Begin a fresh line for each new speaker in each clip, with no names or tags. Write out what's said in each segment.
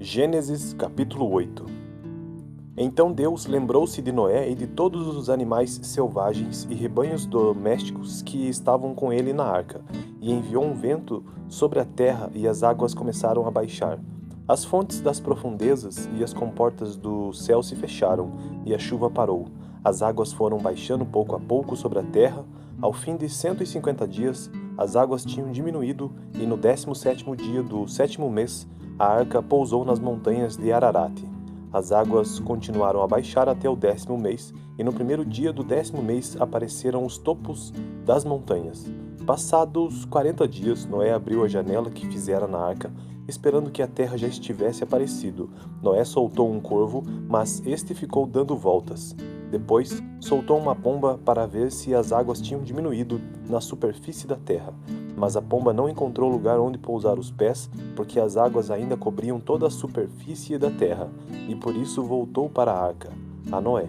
Gênesis capítulo 8. Então Deus lembrou-se de Noé e de todos os animais selvagens e rebanhos domésticos que estavam com ele na arca, e enviou um vento sobre a terra e as águas começaram a baixar. As fontes das profundezas e as comportas do céu se fecharam, e a chuva parou. As águas foram baixando pouco a pouco sobre a terra. Ao fim de 150 dias, as águas tinham diminuído, e no 17º dia do 7º mês, a arca pousou nas montanhas de Ararat. As águas continuaram a baixar até o 10º mês, e no primeiro dia do 10º mês apareceram os topos das montanhas. Passados 40 dias, Noé abriu a janela que fizera na arca, esperando que a terra já estivesse aparecido. Noé soltou um corvo, mas este ficou dando voltas. Depois, soltou uma pomba para ver se as águas tinham diminuído na superfície da terra. Mas a pomba não encontrou lugar onde pousar os pés, porque as águas ainda cobriam toda a superfície da terra, e por isso voltou para a arca, a Noé.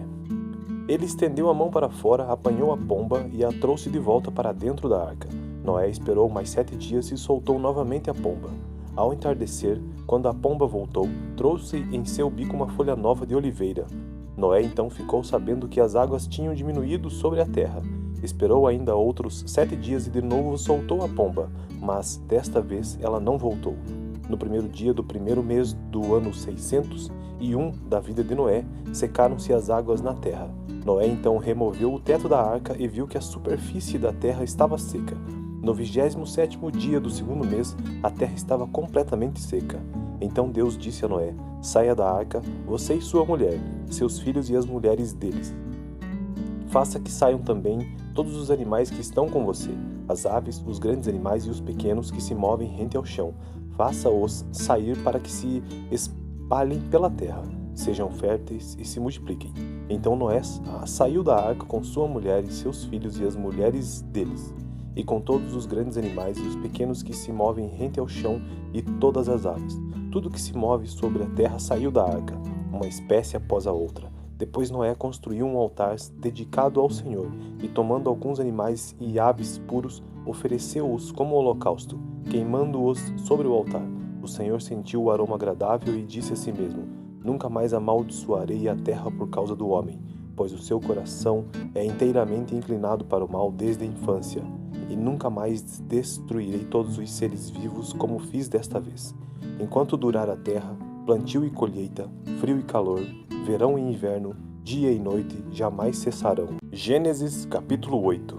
Ele estendeu a mão para fora, apanhou a pomba e a trouxe de volta para dentro da arca. Noé esperou mais 7 dias e soltou novamente a pomba. Ao entardecer, quando a pomba voltou, trouxe em seu bico uma folha nova de oliveira. Noé então ficou sabendo que as águas tinham diminuído sobre a terra. Esperou ainda outros 7 dias e de novo soltou a pomba, mas desta vez ela não voltou. No primeiro dia do primeiro mês do ano 601 da vida de Noé, secaram-se as águas na terra. Noé então removeu o teto da arca e viu que a superfície da terra estava seca. No 27º dia do segundo mês, a terra estava completamente seca. Então Deus disse a Noé: saia da arca, você e sua mulher, seus filhos e as mulheres deles. Faça que saiam também todos os animais que estão com você, as aves, os grandes animais e os pequenos que se movem rente ao chão. Faça-os sair para que se espalhem pela terra, sejam férteis e se multipliquem. Então Noé saiu da arca com sua mulher e seus filhos e as mulheres deles, e com todos os grandes animais e os pequenos que se movem rente ao chão e todas as aves. Tudo que se move sobre a terra saiu da arca, uma espécie após a outra. Depois Noé construiu um altar dedicado ao Senhor, e tomando alguns animais e aves puros, ofereceu-os como holocausto, queimando-os sobre o altar. O Senhor sentiu o aroma agradável e disse a si mesmo: nunca mais amaldiçoarei a terra por causa do homem, pois o seu coração é inteiramente inclinado para o mal desde a infância, e nunca mais destruirei todos os seres vivos como fiz desta vez. Enquanto durar a terra, plantio e colheita, frio e calor, verão e inverno, dia e noite jamais cessarão. Gênesis capítulo 8.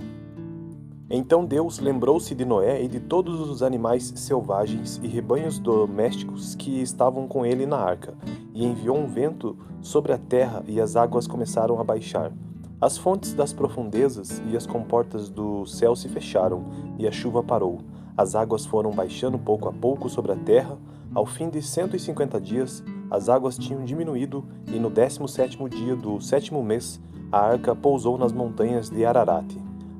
Então Deus lembrou-se de Noé e de todos os animais selvagens e rebanhos domésticos que estavam com ele na arca, e enviou um vento sobre a terra e as águas começaram a baixar. As fontes das profundezas e as comportas do céu se fecharam, e a chuva parou. As águas foram baixando pouco a pouco sobre a terra. Ao fim de 150 dias, as águas tinham diminuído, e no 17º dia do 7º mês, a arca pousou nas montanhas de Ararat.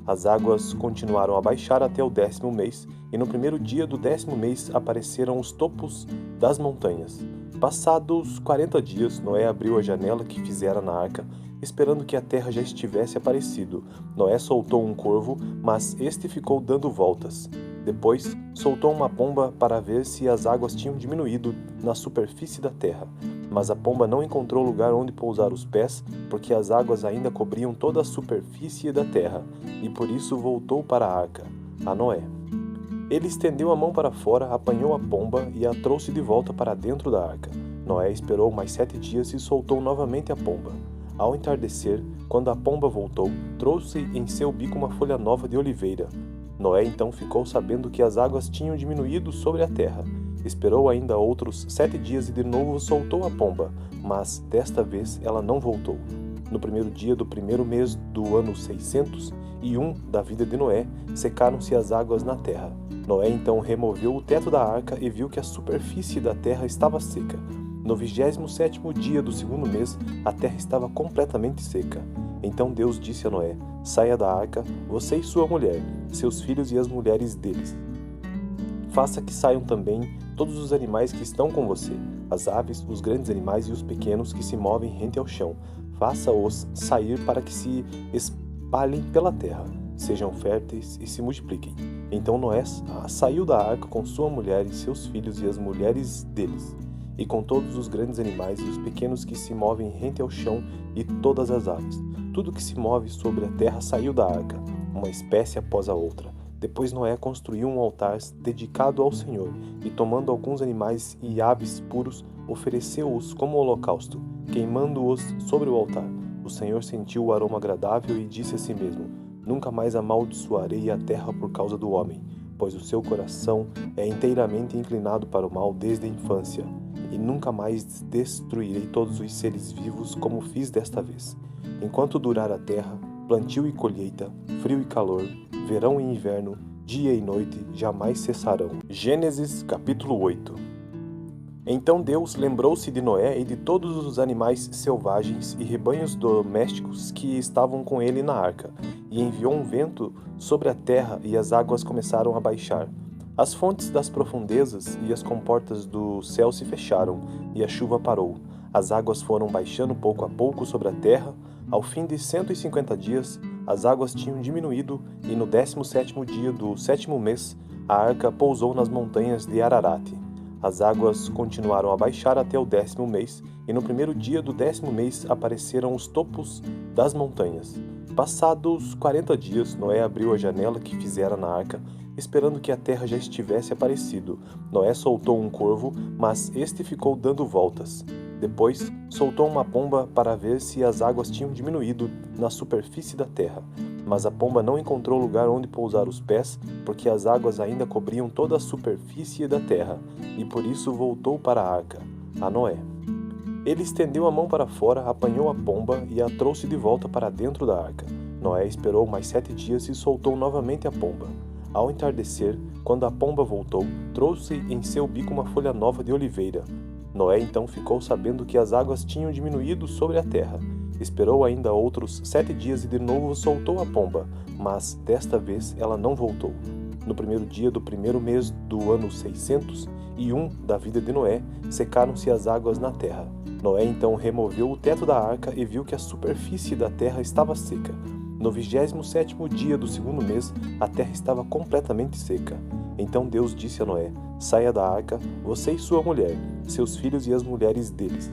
As águas continuaram a baixar até o 10º mês, e no primeiro dia do 10º mês apareceram os topos das montanhas. Passados 40 dias, Noé abriu a janela que fizera na arca, esperando que a terra já estivesse aparecido. Noé soltou um corvo, mas este ficou dando voltas. Depois, soltou uma pomba para ver se as águas tinham diminuído na superfície da terra. Mas a pomba não encontrou lugar onde pousar os pés, porque as águas ainda cobriam toda a superfície da terra, e por isso voltou para a arca, a Noé. Ele estendeu a mão para fora, apanhou a pomba e a trouxe de volta para dentro da arca. Noé esperou mais 7 dias e soltou novamente a pomba. Ao entardecer, quando a pomba voltou, trouxe em seu bico uma folha nova de oliveira. Noé então ficou sabendo que as águas tinham diminuído sobre a terra. Esperou ainda outros 7 dias e de novo soltou a pomba, mas desta vez ela não voltou. No primeiro dia do primeiro mês do ano 601 da vida de Noé, secaram-se as águas na terra. Noé então removeu o teto da arca e viu que a superfície da terra estava seca. No 27º dia do segundo mês, a terra estava completamente seca. Então Deus disse a Noé: saia da arca, você e sua mulher, seus filhos e as mulheres deles. Faça que saiam também todos os animais que estão com você, as aves, os grandes animais e os pequenos que se movem rente ao chão. Faça-os sair para que se espalhem pela terra, sejam férteis e se multipliquem. Então Noé saiu da arca com sua mulher e seus filhos e as mulheres deles, e com todos os grandes animais e os pequenos que se movem rente ao chão e todas as aves. Tudo que se move sobre a terra saiu da arca, uma espécie após a outra. Depois Noé construiu um altar dedicado ao Senhor, e tomando alguns animais e aves puros, ofereceu-os como holocausto, queimando-os sobre o altar. O Senhor sentiu o aroma agradável e disse a si mesmo: Nunca mais amaldiçoarei a terra por causa do homem, pois o seu coração é inteiramente inclinado para o mal desde a infância, e nunca mais destruirei todos os seres vivos como fiz desta vez. Enquanto durar a terra, plantio e colheita, frio e calor, verão e inverno, dia e noite jamais cessarão. Gênesis capítulo 8. Então Deus lembrou-se de Noé e de todos os animais selvagens e rebanhos domésticos que estavam com ele na arca, e enviou um vento sobre a terra e as águas começaram a baixar. As fontes das profundezas e as comportas do céu se fecharam, e a chuva parou. As águas foram baixando pouco a pouco sobre a terra. Ao fim de 150 dias, as águas tinham diminuído, e no 17º dia do 7º mês, a arca pousou nas montanhas de Ararat. As águas continuaram a baixar até o 10º mês, e no primeiro dia do 10º mês apareceram os topos das montanhas. Passados 40 dias, Noé abriu a janela que fizera na arca, esperando que a terra já estivesse aparecido. Noé soltou um corvo, mas este ficou dando voltas. Depois, soltou uma pomba para ver se as águas tinham diminuído na superfície da terra. Mas a pomba não encontrou lugar onde pousar os pés, porque as águas ainda cobriam toda a superfície da terra, e por isso voltou para a arca, a Noé. Ele estendeu a mão para fora, apanhou a pomba e a trouxe de volta para dentro da arca. Noé esperou mais 7 dias e soltou novamente a pomba. Ao entardecer, quando a pomba voltou, trouxe em seu bico uma folha nova de oliveira. Noé então ficou sabendo que as águas tinham diminuído sobre a terra. Esperou ainda outros 7 dias e de novo soltou a pomba, mas desta vez ela não voltou. No primeiro dia do primeiro mês do ano 601 da vida de Noé, secaram-se as águas na terra. Noé então removeu o teto da arca e viu que a superfície da terra estava seca. No 27º dia do segundo mês, a terra estava completamente seca. Então Deus disse a Noé: Saia da arca, você e sua mulher, seus filhos e as mulheres deles.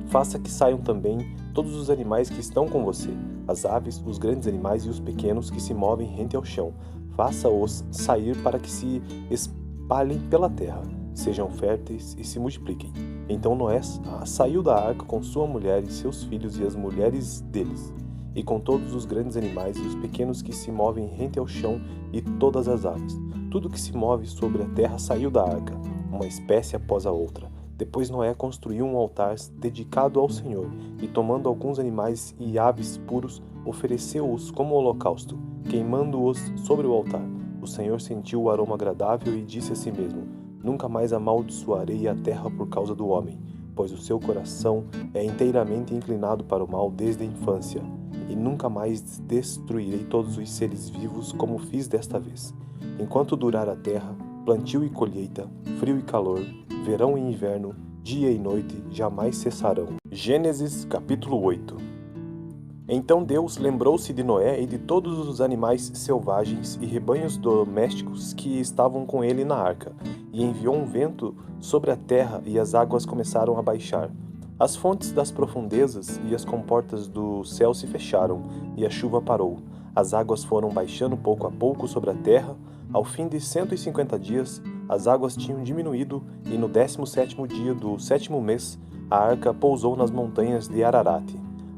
Faça que saiam também todos os animais que estão com você, as aves, os grandes animais e os pequenos que se movem rente ao chão. Faça-os sair para que se espalhem pela terra, sejam férteis e se multipliquem. Então Noé saiu da arca com sua mulher e seus filhos e as mulheres deles, e com todos os grandes animais e os pequenos que se movem rente ao chão e todas as aves. Tudo que se move sobre a terra saiu da arca, uma espécie após a outra. Depois Noé construiu um altar dedicado ao Senhor, e tomando alguns animais e aves puros, ofereceu-os como holocausto, queimando-os sobre o altar. O Senhor sentiu o aroma agradável e disse a si mesmo: Nunca mais amaldiçoarei a terra por causa do homem, pois o seu coração é inteiramente inclinado para o mal desde a infância, e nunca mais destruirei todos os seres vivos como fiz desta vez. Enquanto durar a terra, plantio e colheita, frio e calor, verão e inverno, dia e noite jamais cessarão. Gênesis capítulo 8. Então Deus lembrou-se de Noé e de todos os animais selvagens e rebanhos domésticos que estavam com ele na arca, e enviou um vento sobre a terra e as águas começaram a baixar. As fontes das profundezas e as comportas do céu se fecharam, e a chuva parou. As águas foram baixando pouco a pouco sobre a terra. Ao fim de 150 dias, as águas tinham diminuído, e no 17º dia do 7º mês, a arca pousou nas montanhas de Ararat.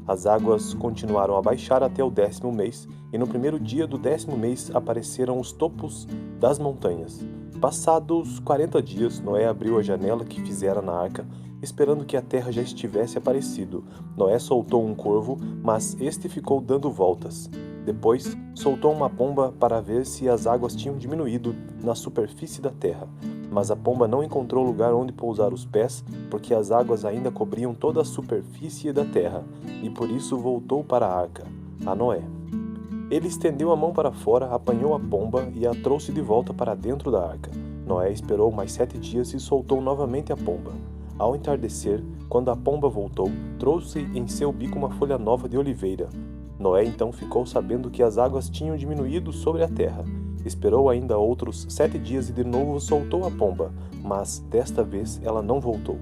As águas continuaram a baixar até o 10º mês, e no primeiro dia do 10º mês apareceram os topos das montanhas. Passados 40 dias, Noé abriu a janela que fizera na arca, esperando que a terra já estivesse aparecido. Noé soltou um corvo, mas este ficou dando voltas. Depois, soltou uma pomba para ver se as águas tinham diminuído na superfície da terra. Mas a pomba não encontrou lugar onde pousar os pés, porque as águas ainda cobriam toda a superfície da terra, e por isso voltou para a arca, a Noé. Ele estendeu a mão para fora, apanhou a pomba e a trouxe de volta para dentro da arca. Noé esperou mais 7 dias e soltou novamente a pomba. Ao entardecer, quando a pomba voltou, trouxe em seu bico uma folha nova de oliveira. Noé então ficou sabendo que as águas tinham diminuído sobre a terra. Esperou ainda outros 7 dias e de novo soltou a pomba, mas desta vez ela não voltou.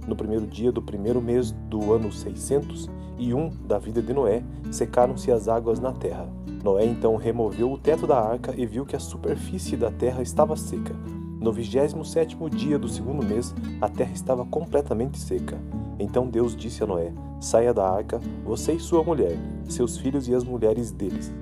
No primeiro dia do primeiro mês do ano 601 da vida de Noé, secaram-se as águas na terra. Noé então removeu o teto da arca e viu que a superfície da terra estava seca. No 27º dia do segundo mês, a terra estava completamente seca. Então Deus disse a Noé: saia da arca, você e sua mulher, seus filhos e as mulheres deles.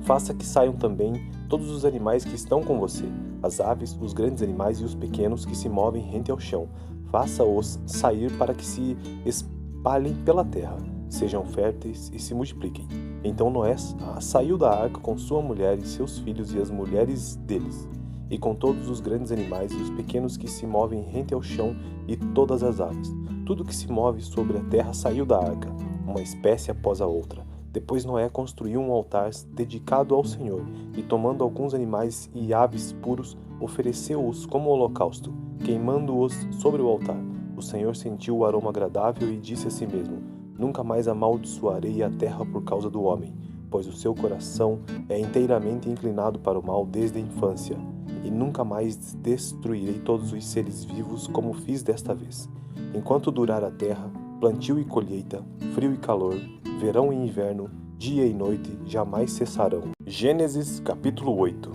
Faça que saiam também todos os animais que estão com você, as aves, os grandes animais e os pequenos que se movem rente ao chão. Faça-os sair para que se espalhem pela terra, sejam férteis e se multipliquem. Então Noé saiu da arca com sua mulher e seus filhos e as mulheres deles, e com todos os grandes animais e os pequenos que se movem rente ao chão e todas as aves. Tudo que se move sobre a terra saiu da arca, uma espécie após a outra. Depois Noé construiu um altar dedicado ao Senhor, e tomando alguns animais e aves puros, ofereceu-os como holocausto, queimando-os sobre o altar. O Senhor sentiu o aroma agradável e disse a si mesmo: nunca mais amaldiçoarei a terra por causa do homem, pois o seu coração é inteiramente inclinado para o mal desde a infância, e nunca mais destruirei todos os seres vivos como fiz desta vez. Enquanto durar a terra, plantio e colheita, frio e calor, verão e inverno, dia e noite jamais cessarão. Gênesis capítulo 8.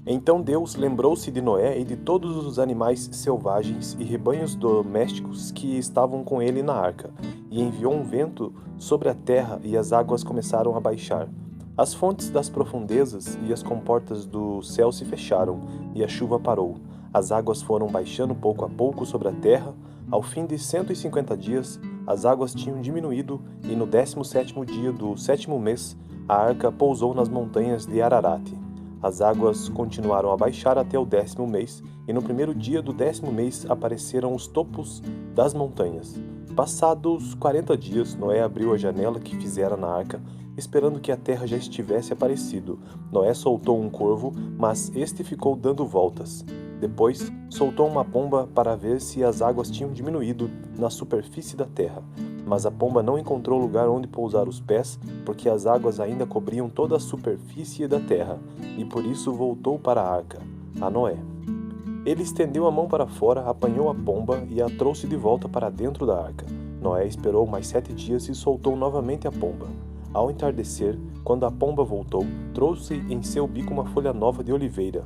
Então Deus lembrou-se de Noé e de todos os animais selvagens e rebanhos domésticos que estavam com ele na arca, e enviou um vento sobre a terra e as águas começaram a baixar. As fontes das profundezas e as comportas do céu se fecharam, e a chuva parou. As águas foram baixando pouco a pouco sobre a terra. Ao fim de 150 dias, as águas tinham diminuído, e no 17º dia do 7º mês, a arca pousou nas montanhas de Ararat. As águas continuaram a baixar até o 10º mês, e no primeiro dia do 10º mês apareceram os topos das montanhas. Passados 40 dias, Noé abriu a janela que fizera na arca, esperando que a terra já estivesse aparecido. Noé soltou um corvo, mas este ficou dando voltas. Depois, soltou uma pomba para ver se as águas tinham diminuído na superfície da terra. Mas a pomba não encontrou lugar onde pousar os pés, porque as águas ainda cobriam toda a superfície da terra, e por isso voltou para a arca, a Noé. Ele estendeu a mão para fora, apanhou a pomba e a trouxe de volta para dentro da arca. Noé esperou mais 7 dias e soltou novamente a pomba. Ao entardecer, quando a pomba voltou, trouxe em seu bico uma folha nova de oliveira.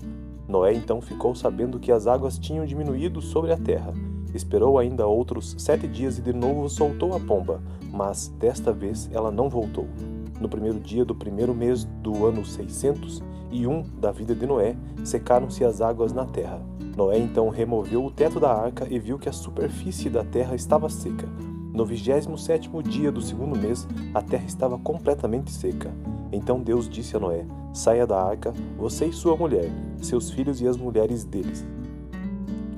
Noé então ficou sabendo que as águas tinham diminuído sobre a terra. Esperou ainda outros 7 dias e de novo soltou a pomba, mas desta vez ela não voltou. No primeiro dia do primeiro mês do ano 601 da vida de Noé, secaram-se as águas na terra. Noé então removeu o teto da arca e viu que a superfície da terra estava seca. No 27º dia do segundo mês, a terra estava completamente seca. Então Deus disse a Noé: saia da arca, você e sua mulher, seus filhos e as mulheres deles.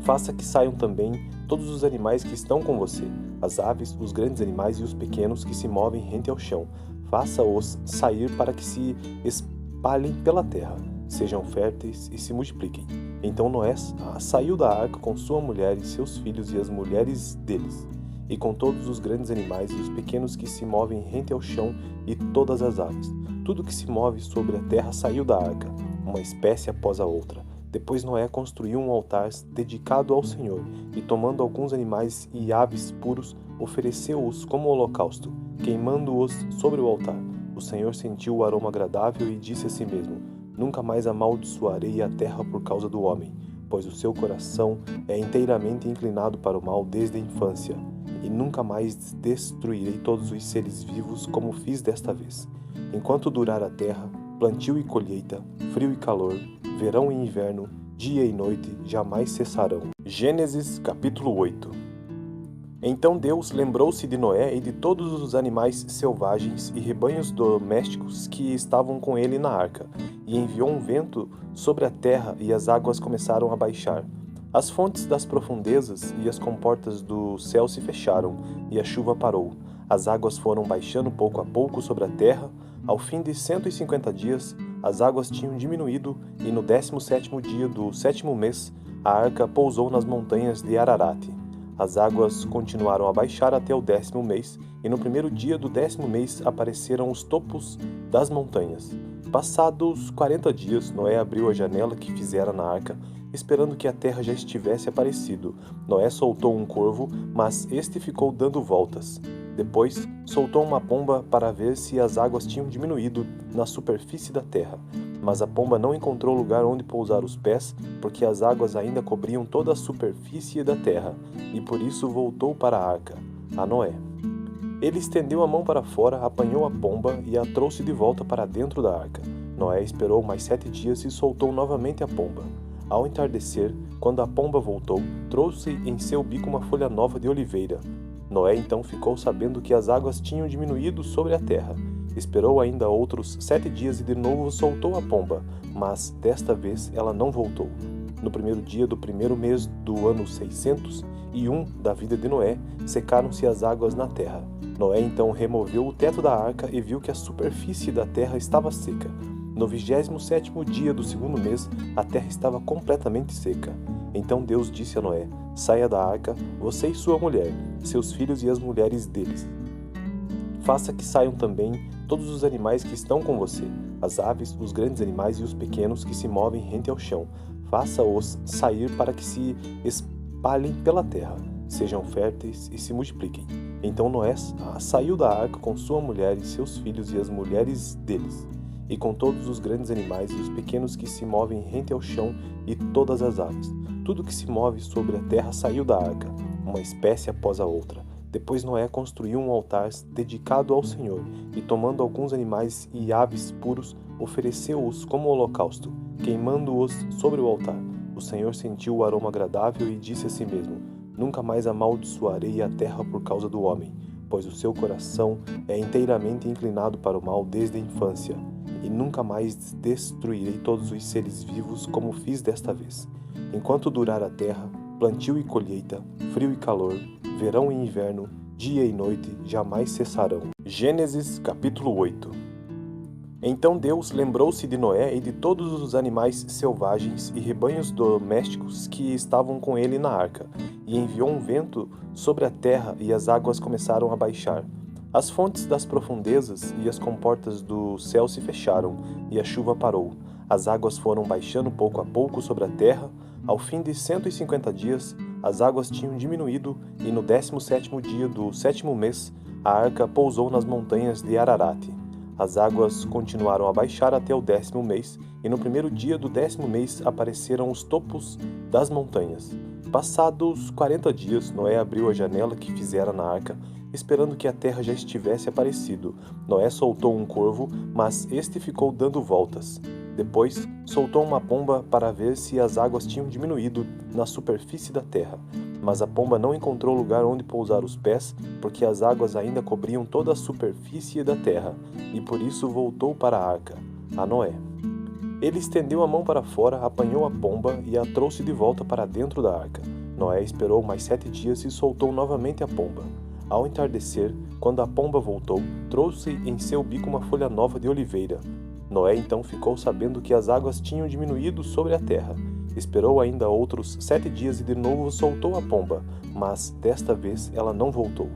Faça que saiam também todos os animais que estão com você, as aves, os grandes animais e os pequenos que se movem rente ao chão. Faça-os sair para que se espalhem pela terra, sejam férteis e se multipliquem. Então Noé saiu da arca com sua mulher e seus filhos e as mulheres deles, e com todos os grandes animais e os pequenos que se movem rente ao chão e todas as aves. Tudo que se move sobre a terra saiu da arca, uma espécie após a outra. Depois Noé construiu um altar dedicado ao Senhor, e tomando alguns animais e aves puros, ofereceu-os como holocausto, queimando-os sobre o altar. O Senhor sentiu o aroma agradável e disse a si mesmo: nunca mais amaldiçoarei a terra por causa do homem, pois o seu coração é inteiramente inclinado para o mal desde a infância, e nunca mais destruirei todos os seres vivos como fiz desta vez. Enquanto durar a terra, plantio e colheita, frio e calor, verão e inverno, dia e noite jamais cessarão. Gênesis capítulo 8. Então Deus lembrou-se de Noé e de todos os animais selvagens e rebanhos domésticos que estavam com ele na arca, e enviou um vento sobre a terra e as águas começaram a baixar. As fontes das profundezas e as comportas do céu se fecharam, e a chuva parou. As águas foram baixando pouco a pouco sobre a terra. Ao fim de 150 dias, as águas tinham diminuído, e no 17º dia do 7º mês, a arca pousou nas montanhas de Ararat. As águas continuaram a baixar até o 10º mês, e no primeiro dia do 10º mês apareceram os topos das montanhas. Passados 40 dias, Noé abriu a janela que fizera na arca, esperando que a terra já estivesse aparecido. Noé soltou um corvo, mas este ficou dando voltas. Depois, soltou uma pomba para ver se as águas tinham diminuído na superfície da terra. Mas a pomba não encontrou lugar onde pousar os pés, porque as águas ainda cobriam toda a superfície da terra, e por isso voltou para a arca, a Noé. Ele estendeu a mão para fora, apanhou a pomba e a trouxe de volta para dentro da arca. Noé esperou mais 7 dias e soltou novamente a pomba. Ao entardecer, quando a pomba voltou, trouxe em seu bico uma folha nova de oliveira. Noé então ficou sabendo que as águas tinham diminuído sobre a terra. Esperou ainda outros 7 dias e de novo soltou a pomba, mas desta vez ela não voltou. No primeiro dia do primeiro mês do ano 601 da vida de Noé, secaram-se as águas na terra. Noé então removeu o teto da arca e viu que a superfície da terra estava seca. No 27º dia do segundo mês, a terra estava completamente seca. Então Deus disse a Noé: saia da arca, você e sua mulher, seus filhos e as mulheres deles. Faça que saiam também todos os animais que estão com você, as aves, os grandes animais e os pequenos que se movem rente ao chão. Faça-os sair para que se espalhem pela terra, sejam férteis e se multipliquem. Então Noé saiu da arca com sua mulher e seus filhos e as mulheres deles, e com todos os grandes animais e os pequenos que se movem rente ao chão e todas as aves. Tudo que se move sobre a terra saiu da arca, uma espécie após a outra. Depois Noé construiu um altar dedicado ao Senhor, e tomando alguns animais e aves puros, ofereceu-os como holocausto, queimando-os sobre o altar. O Senhor sentiu o aroma agradável e disse a si mesmo: nunca mais amaldiçoarei a terra por causa do homem, pois o seu coração é inteiramente inclinado para o mal desde a infância, e nunca mais destruirei todos os seres vivos como fiz desta vez. Enquanto durar a terra, plantio e colheita, frio e calor, verão e inverno, dia e noite jamais cessarão. Gênesis capítulo 8. Então Deus lembrou-se de Noé e de todos os animais selvagens e rebanhos domésticos que estavam com ele na arca, e enviou um vento sobre a terra e as águas começaram a baixar. As fontes das profundezas e as comportas do céu se fecharam, e a chuva parou. As águas foram baixando pouco a pouco sobre a terra. Ao fim de 150 dias, as águas tinham diminuído, e no 17º dia do 7º mês, a arca pousou nas montanhas de Ararat. As águas continuaram a baixar até o 10º mês, e no primeiro dia do 10º mês apareceram os topos das montanhas. Passados 40 dias, Noé abriu a janela que fizera na arca, esperando que a terra já estivesse aparecido. Noé soltou um corvo, mas este ficou dando voltas. Depois, soltou uma pomba para ver se as águas tinham diminuído na superfície da terra. Mas a pomba não encontrou lugar onde pousar os pés, porque as águas ainda cobriam toda a superfície da terra, e por isso voltou para a arca, a Noé. Ele estendeu a mão para fora, apanhou a pomba e a trouxe de volta para dentro da arca. Noé esperou mais 7 dias e soltou novamente a pomba. Ao entardecer, quando a pomba voltou, trouxe em seu bico uma folha nova de oliveira. Noé então ficou sabendo que as águas tinham diminuído sobre a terra. Esperou ainda outros 7 dias e de novo soltou a pomba, mas desta vez ela não voltou.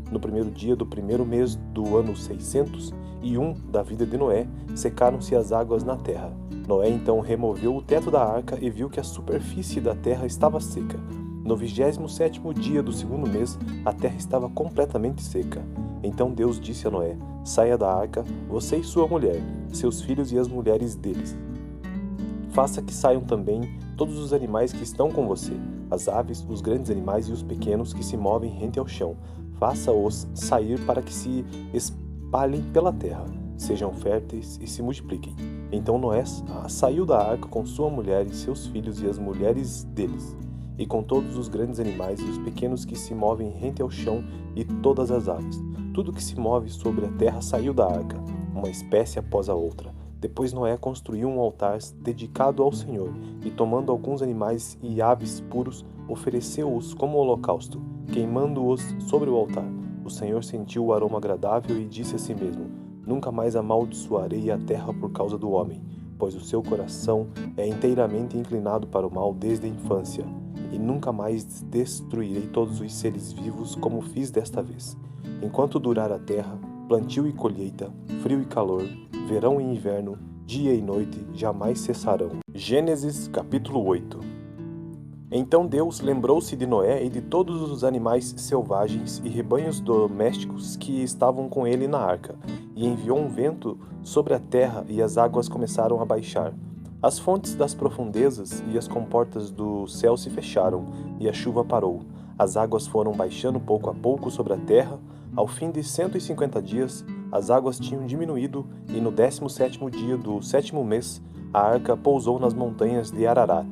No primeiro dia do primeiro mês do ano 601 da vida de Noé, secaram-se as águas na terra. Noé então removeu o teto da arca e viu que a superfície da terra estava seca. No 27º dia do segundo mês, a terra estava completamente seca. Então Deus disse a Noé: saia da arca, você e sua mulher, seus filhos e as mulheres deles. Faça que saiam também todos os animais que estão com você, as aves, os grandes animais e os pequenos que se movem rente ao chão. Faça-os sair para que se espalhem pela terra, sejam férteis e se multipliquem. Então Noé saiu da arca com sua mulher e seus filhos e as mulheres deles, e com todos os grandes animais e os pequenos que se movem rente ao chão e todas as aves. Tudo que se move sobre a terra saiu da arca, uma espécie após a outra. Depois Noé construiu um altar dedicado ao Senhor, e tomando alguns animais e aves puros, ofereceu-os como holocausto, queimando-os sobre o altar. O Senhor sentiu o aroma agradável e disse a si mesmo: nunca mais amaldiçoarei a terra por causa do homem, pois o seu coração é inteiramente inclinado para o mal desde a infância, e nunca mais destruirei todos os seres vivos como fiz desta vez. Enquanto durar a terra, plantio e colheita, frio e calor, verão e inverno, dia e noite jamais cessarão. Gênesis capítulo 8. Então Deus lembrou-se de Noé e de todos os animais selvagens e rebanhos domésticos que estavam com ele na arca, e enviou um vento sobre a terra e as águas começaram a baixar. As fontes das profundezas e as comportas do céu se fecharam, e a chuva parou. As águas foram baixando pouco a pouco sobre a terra. Ao fim de 150 dias, as águas tinham diminuído, e no 17º dia do 7º mês, a arca pousou nas montanhas de Ararat.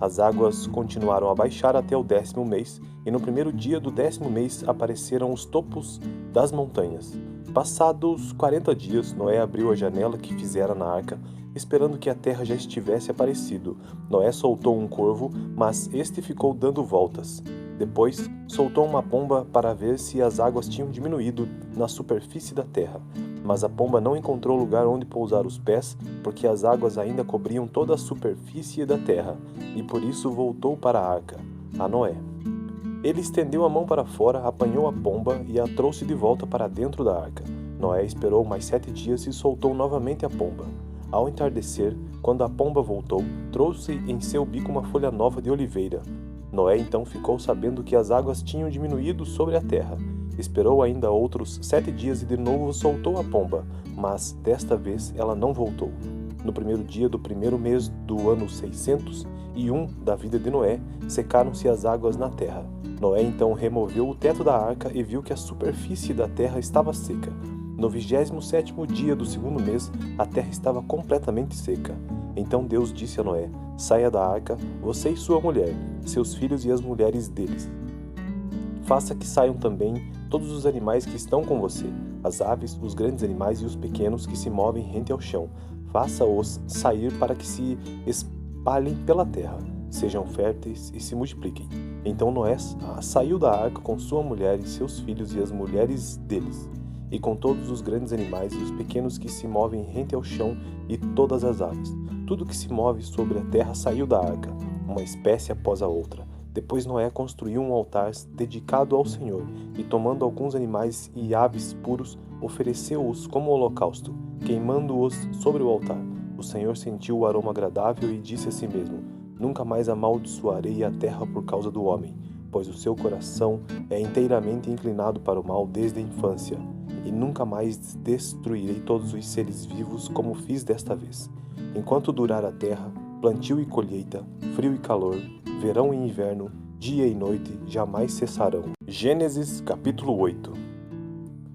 As águas continuaram a baixar até o 10º mês, e no primeiro dia do 10º mês apareceram os topos das montanhas. Passados 40 dias, Noé abriu a janela que fizera na arca, esperando que a terra já estivesse aparecido. Noé soltou um corvo, mas este ficou dando voltas. Depois, soltou uma pomba para ver se as águas tinham diminuído na superfície da terra. Mas a pomba não encontrou lugar onde pousar os pés, porque as águas ainda cobriam toda a superfície da terra, e por isso voltou para a arca, a Noé. Ele estendeu a mão para fora, apanhou a pomba e a trouxe de volta para dentro da arca. Noé esperou mais 7 dias e soltou novamente a pomba. Ao entardecer, quando a pomba voltou, trouxe em seu bico uma folha nova de oliveira. Noé então ficou sabendo que as águas tinham diminuído sobre a terra. Esperou ainda outros 7 dias e de novo soltou a pomba, mas desta vez ela não voltou. No primeiro dia do primeiro mês do ano 601 da vida de Noé, secaram-se as águas na terra. Noé então removeu o teto da arca e viu que a superfície da terra estava seca. No 27º dia do segundo mês, a terra estava completamente seca. Então Deus disse a Noé: saia da arca, você e sua mulher, seus filhos e as mulheres deles. Faça que saiam também todos os animais que estão com você, as aves, os grandes animais e os pequenos que se movem rente ao chão. Faça-os sair para que se espalhem pela terra, sejam férteis e se multipliquem. Então Noé saiu da arca com sua mulher e seus filhos e as mulheres deles, e com todos os grandes animais e os pequenos que se movem rente ao chão e todas as aves. Tudo que se move sobre a terra saiu da arca, uma espécie após a outra. Depois Noé construiu um altar dedicado ao Senhor, e tomando alguns animais e aves puros, ofereceu-os como holocausto, queimando-os sobre o altar. O Senhor sentiu o aroma agradável e disse a si mesmo: nunca mais amaldiçoarei a terra por causa do homem, pois o seu coração é inteiramente inclinado para o mal desde a infância, e nunca mais destruirei todos os seres vivos como fiz desta vez. Enquanto durar a terra, plantio e colheita, frio e calor, verão e inverno, dia e noite jamais cessarão. Gênesis capítulo 8.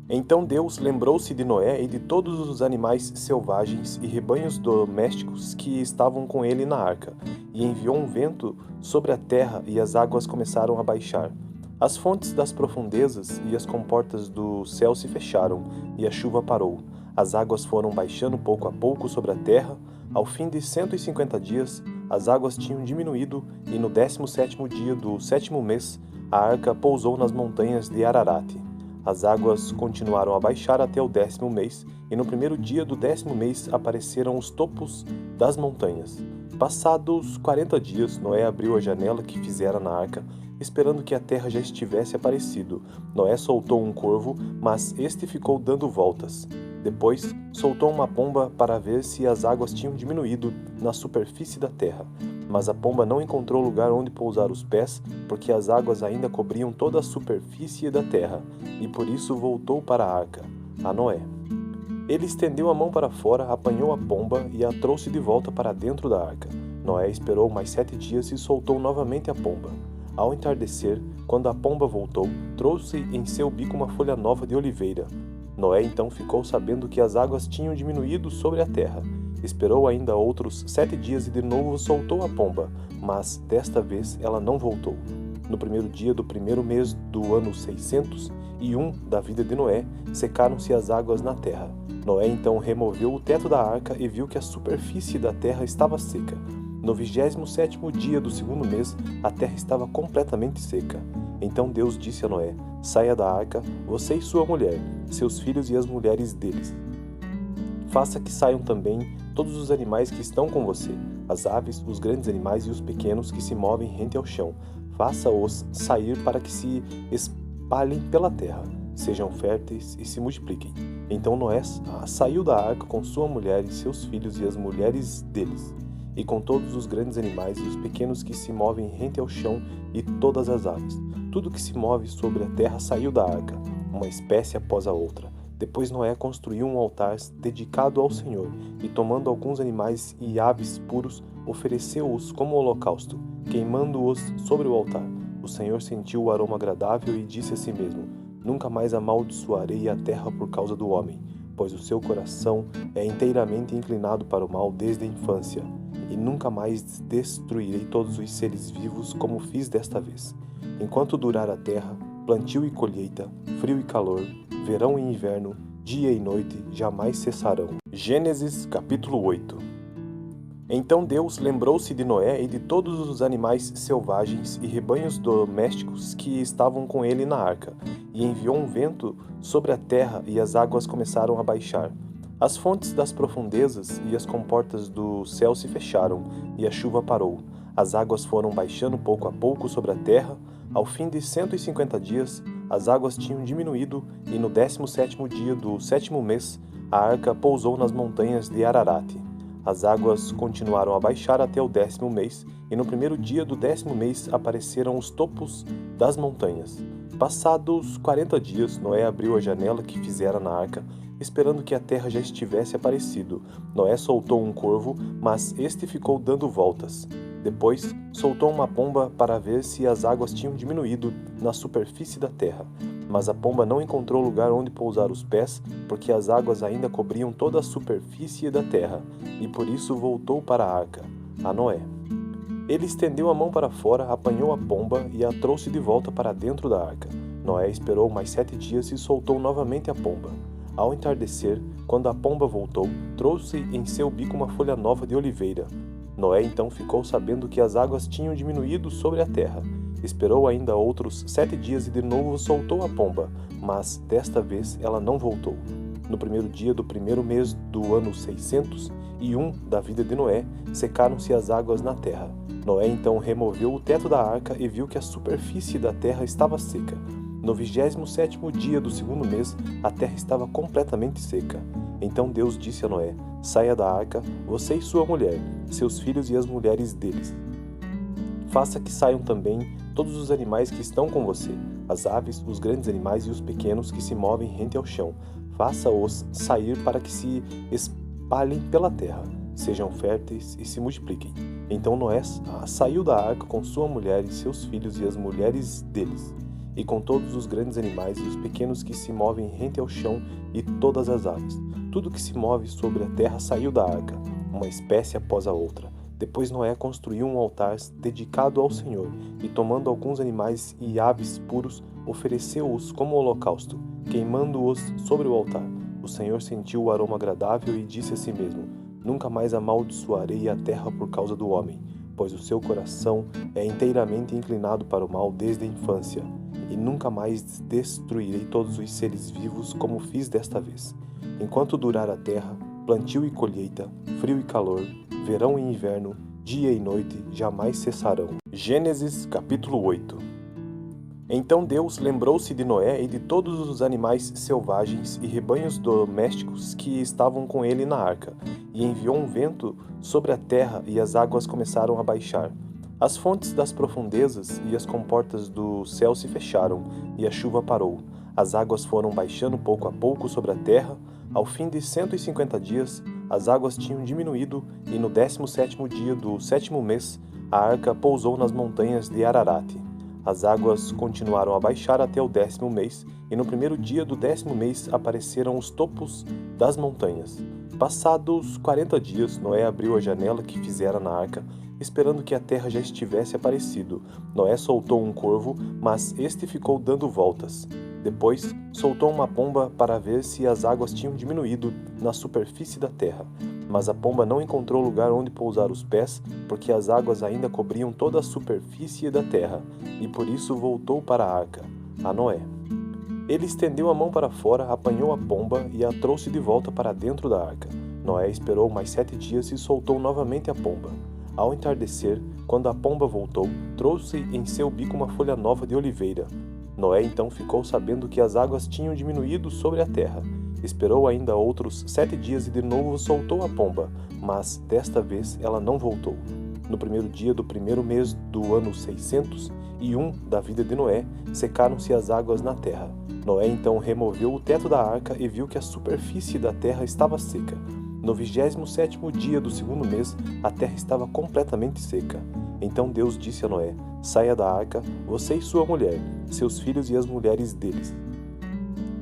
Então Deus lembrou-se de Noé e de todos os animais selvagens e rebanhos domésticos que estavam com ele na arca, e enviou um vento sobre a terra e as águas começaram a baixar. As fontes das profundezas e as comportas do céu se fecharam, e a chuva parou. As águas foram baixando pouco a pouco sobre a terra. Ao fim de 150 dias, as águas tinham diminuído, e no 17º dia do 7º mês, a arca pousou nas montanhas de Ararat. As águas continuaram a baixar até o 10º mês, e no primeiro dia do 10º mês apareceram os topos das montanhas. Passados 40 dias, Noé abriu a janela que fizera na arca, esperando que a terra já estivesse aparecido. Noé soltou um corvo, mas este ficou dando voltas. Depois, soltou uma pomba para ver se as águas tinham diminuído na superfície da terra. Mas a pomba não encontrou lugar onde pousar os pés, porque as águas ainda cobriam toda a superfície da terra, e por isso voltou para a arca, a Noé. Ele estendeu a mão para fora, apanhou a pomba e a trouxe de volta para dentro da arca. Noé esperou mais 7 dias e soltou novamente a pomba. Ao entardecer, quando a pomba voltou, trouxe em seu bico uma folha nova de oliveira. Noé então ficou sabendo que as águas tinham diminuído sobre a terra. Esperou ainda outros 7 dias e de novo soltou a pomba, mas desta vez ela não voltou. No primeiro dia do primeiro mês do ano 601 da vida de Noé, secaram-se as águas na terra. Noé então removeu o teto da arca e viu que a superfície da terra estava seca. No 27º dia do segundo mês, a terra estava completamente seca. Então Deus disse a Noé: saia da arca, você e sua mulher, seus filhos e as mulheres deles. Faça que saiam também todos os animais que estão com você, as aves, os grandes animais e os pequenos que se movem rente ao chão. Faça-os sair para que se espalhem pela terra, sejam férteis e se multipliquem. Então Noé saiu da arca com sua mulher e seus filhos e as mulheres deles, e com todos os grandes animais e os pequenos que se movem rente ao chão e todas as aves. Tudo que se move sobre a terra saiu da arca, uma espécie após a outra. Depois Noé construiu um altar dedicado ao Senhor, e tomando alguns animais e aves puros, ofereceu-os como holocausto, queimando-os sobre o altar. O Senhor sentiu o aroma agradável e disse a si mesmo: Nunca mais amaldiçoarei a terra por causa do homem, pois o seu coração é inteiramente inclinado para o mal desde a infância, e nunca mais destruirei todos os seres vivos como fiz desta vez. Enquanto durar a terra, plantio e colheita, frio e calor, verão e inverno, dia e noite jamais cessarão. Gênesis capítulo 8. Então Deus lembrou-se de Noé e de todos os animais selvagens e rebanhos domésticos que estavam com ele na arca, e enviou um vento sobre a terra e as águas começaram a baixar. As fontes das profundezas e as comportas do céu se fecharam, e a chuva parou. As águas foram baixando pouco a pouco sobre a terra. Ao fim de 150 dias, as águas tinham diminuído, e no 17º dia do 7º mês, a arca pousou nas montanhas de Ararat. As águas continuaram a baixar até o 10º mês, e no primeiro dia do 10º mês apareceram os topos das montanhas. Passados 40 dias, Noé abriu a janela que fizera na arca, esperando que a terra já estivesse aparecido. Noé soltou um corvo, mas este ficou dando voltas. Depois, soltou uma pomba para ver se as águas tinham diminuído na superfície da terra. Mas a pomba não encontrou lugar onde pousar os pés, porque as águas ainda cobriam toda a superfície da terra, e por isso voltou para a arca, a Noé. Ele estendeu a mão para fora, apanhou a pomba e a trouxe de volta para dentro da arca. Noé esperou mais 7 dias e soltou novamente a pomba. Ao entardecer, quando a pomba voltou, trouxe em seu bico uma folha nova de oliveira. Noé então ficou sabendo que as águas tinham diminuído sobre a terra. Esperou ainda outros 7 dias e de novo soltou a pomba, mas desta vez ela não voltou. No primeiro dia do primeiro mês do ano 601 da vida de Noé, secaram-se as águas na terra. Noé então removeu o teto da arca e viu que a superfície da terra estava seca. No 27º dia do segundo mês, a terra estava completamente seca. Então Deus disse a Noé: Saia da arca, você e sua mulher, seus filhos e as mulheres deles. Faça que saiam também todos os animais que estão com você, as aves, os grandes animais e os pequenos que se movem rente ao chão. Faça-os sair para que se espalhem pela terra, sejam férteis e se multipliquem. Então Noé saiu da arca com sua mulher e seus filhos e as mulheres deles, e com todos os grandes animais e os pequenos que se movem rente ao chão e todas as aves. Tudo que se move sobre a terra saiu da arca, uma espécie após a outra. Depois Noé construiu um altar dedicado ao Senhor, e tomando alguns animais e aves puros, ofereceu-os como holocausto, queimando-os sobre o altar. O Senhor sentiu o aroma agradável e disse a si mesmo: Nunca mais amaldiçoarei a terra por causa do homem, pois o seu coração é inteiramente inclinado para o mal desde a infância, e nunca mais destruirei todos os seres vivos como fiz desta vez. Enquanto durar a terra, plantio e colheita, frio e calor, verão e inverno, dia e noite jamais cessarão. Gênesis capítulo 8. Então Deus lembrou-se de Noé e de todos os animais selvagens e rebanhos domésticos que estavam com ele na arca, e enviou um vento sobre a terra e as águas começaram a baixar. As fontes das profundezas e as comportas do céu se fecharam, e a chuva parou. As águas foram baixando pouco a pouco sobre a terra. Ao fim de 150 dias, as águas tinham diminuído, e no 17º dia do 7º mês, a arca pousou nas montanhas de Ararat. As águas continuaram a baixar até o 10º mês, e no primeiro dia do 10º mês apareceram os topos das montanhas. Passados 40 dias, Noé abriu a janela que fizera na arca, esperando que a terra já estivesse aparecido. Noé soltou um corvo, mas este ficou dando voltas. Depois, soltou uma pomba para ver se as águas tinham diminuído na superfície da terra. Mas a pomba não encontrou lugar onde pousar os pés, porque as águas ainda cobriam toda a superfície da terra, e por isso voltou para a arca, a Noé. Ele estendeu a mão para fora, apanhou a pomba e a trouxe de volta para dentro da arca. Noé esperou mais 7 dias e soltou novamente a pomba. Ao entardecer, quando a pomba voltou, trouxe em seu bico uma folha nova de oliveira. Noé então ficou sabendo que as águas tinham diminuído sobre a terra. Esperou ainda outros 7 dias e de novo soltou a pomba, mas desta vez ela não voltou. No primeiro dia do primeiro mês do ano 601 da vida de Noé, secaram-se as águas na terra. Noé então removeu o teto da arca e viu que a superfície da terra estava seca. No 27º dia do segundo mês, a terra estava completamente seca. Então Deus disse a Noé: saia da arca, você e sua mulher, seus filhos e as mulheres deles.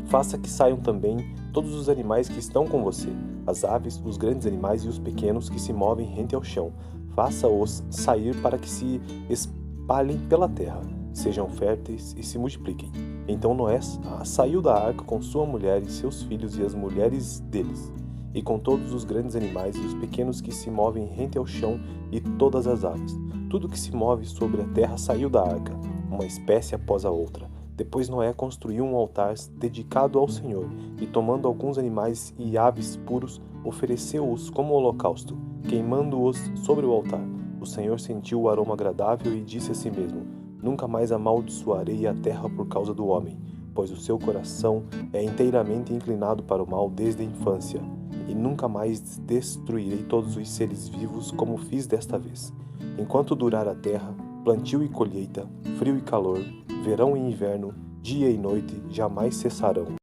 Faça que saiam também todos os animais que estão com você, as aves, os grandes animais e os pequenos que se movem rente ao chão. Faça-os sair para que se espalhem pela terra, sejam férteis e se multipliquem. Então Noé saiu da arca com sua mulher e seus filhos e as mulheres deles, e com todos os grandes animais e os pequenos que se movem rente ao chão e todas as aves. Tudo que se move sobre a terra saiu da arca, uma espécie após a outra. Depois Noé construiu um altar dedicado ao Senhor, e tomando alguns animais e aves puros, ofereceu-os como holocausto, queimando-os sobre o altar. O Senhor sentiu o aroma agradável e disse a si mesmo: nunca mais amaldiçoarei a terra por causa do homem, pois o seu coração é inteiramente inclinado para o mal desde a infância, e nunca mais destruirei todos os seres vivos como fiz desta vez. Enquanto durar a terra, plantio e colheita, frio e calor, verão e inverno, dia e noite jamais cessarão.